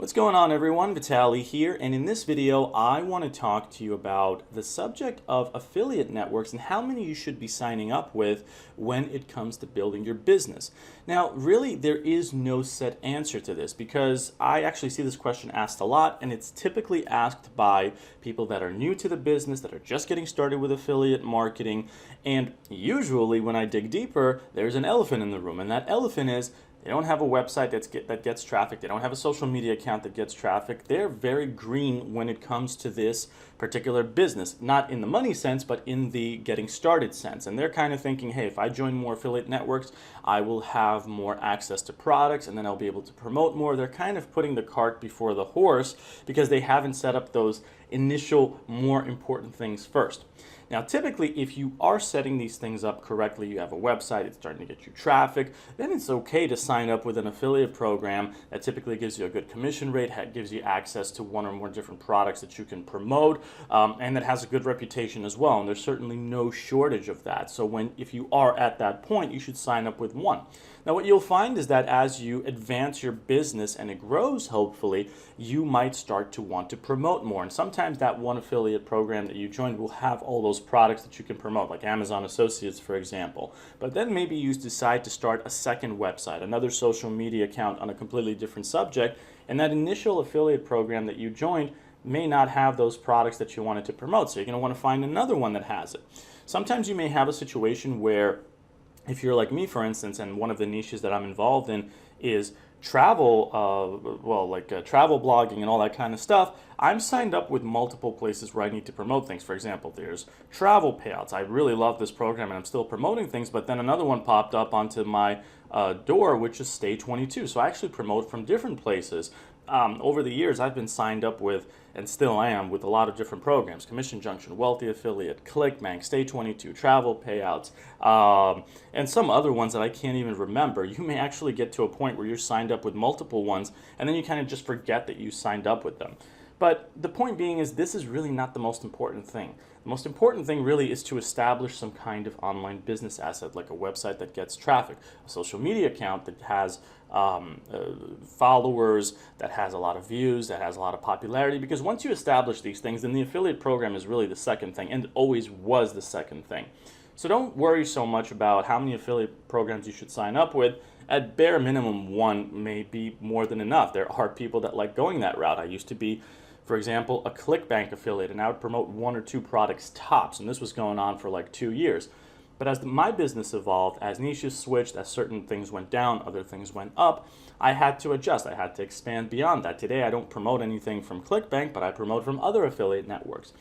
What's going on, everyone? Vitaly here, and in this video I want to talk to you about the subject of affiliate networks and how many you should be signing up with when it comes to building your business. Now, really, there is no set answer to this because I actually see this question asked a lot, and it's typically asked by people that are new to the business, that are just getting started with affiliate marketing, and usually when I dig deeper, there's an elephant in the room, and that elephant is they don't have a website that gets traffic. They don't have a social media account that gets traffic. They're very green when it comes to this particular business, not in the money sense, but in the getting started sense. And they're kind of thinking, hey, if I join more affiliate networks, I will have more access to products and then I'll be able to promote more. They're kind of putting the cart before the horse because they haven't set up those initial, more important things first. Now, typically, if you are setting these things up correctly, you have a website, it's starting to get you traffic, then it's okay to sign up with an affiliate program that typically gives you a good commission rate, gives you access to one or more different products that you can promote, and that has a good reputation as well. And there's certainly no shortage of that. So if you are at that point, you should sign up with one. Now, what you'll find is that as you advance your business and it grows, hopefully, you might start to want to promote more. And sometimes that one affiliate program that you joined will have all those products that you can promote, like Amazon Associates, for example. But then maybe you decide to start a second website, another social media account on a completely different subject, and that initial affiliate program that you joined may not have those products that you wanted to promote. So you're going to want to find another one that has it. Sometimes you may have a situation where, if you're like me, for instance, and one of the niches that I'm involved in is travel, travel blogging and all that kind of stuff, I'm signed up with multiple places where I need to promote things. For example, there's travel payouts. I really love this program and I'm still promoting things, but then another one popped up onto my door, which is Stay 22. So I actually promote from different places. Over the years, I've been signed up with, and still am, with a lot of different programs: Commission Junction, Wealthy Affiliate, ClickBank, Stay 22, Travel Payouts, and some other ones that I can't even remember. You may actually get to a point where you're signed up with multiple ones, and then you kind of just forget that you signed up with them. But the point being is this is really not the most important thing. The most important thing really is to establish some kind of online business asset, like a website that gets traffic, a social media account that has followers, that has a lot of views, that has a lot of popularity. Because once you establish these things, then the affiliate program is really the second thing, and always was the second thing. So don't worry so much about how many affiliate programs you should sign up with. At bare minimum, one may be more than enough. There are people that like going that route. I used to be, for example, a ClickBank affiliate, and I would promote one or two products tops, and this was going on for like 2 years. But as my business evolved, as niches switched, as certain things went down, other things went up, I had to adjust. I had to expand beyond that. Today, I don't promote anything from ClickBank, but I promote from other affiliate networks.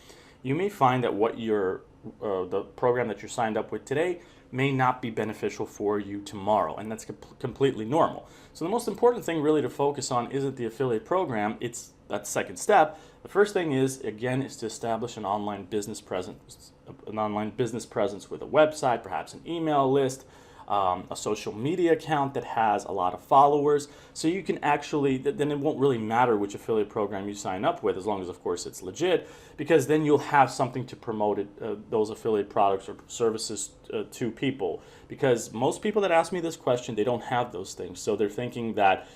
You may find that the program that you're signed up with today may not be beneficial for you tomorrow, and that's completely normal. So the most important thing really to focus on isn't the affiliate program, it's that second step. The first thing is to establish an online business presence, with a website, perhaps an email list, a social media account that has a lot of followers, so you can actually, then it won't really matter which affiliate program you sign up with, as long as, of course, it's legit, because then you'll have something to promote those affiliate products or services to people. Because most people that ask me this question, they don't have those things, so they're thinking that,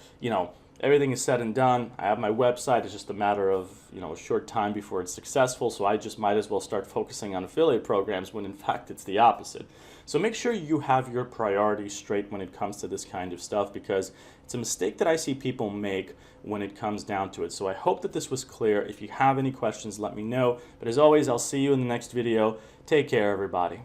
everything is said and done. I have my website. It's just a matter of, a short time before it's successful. So I just might as well start focusing on affiliate programs when in fact it's the opposite. So make sure you have your priorities straight when it comes to this kind of stuff, because it's a mistake that I see people make when it comes down to it. So I hope that this was clear. If you have any questions, let me know. But as always, I'll see you in the next video. Take care, everybody.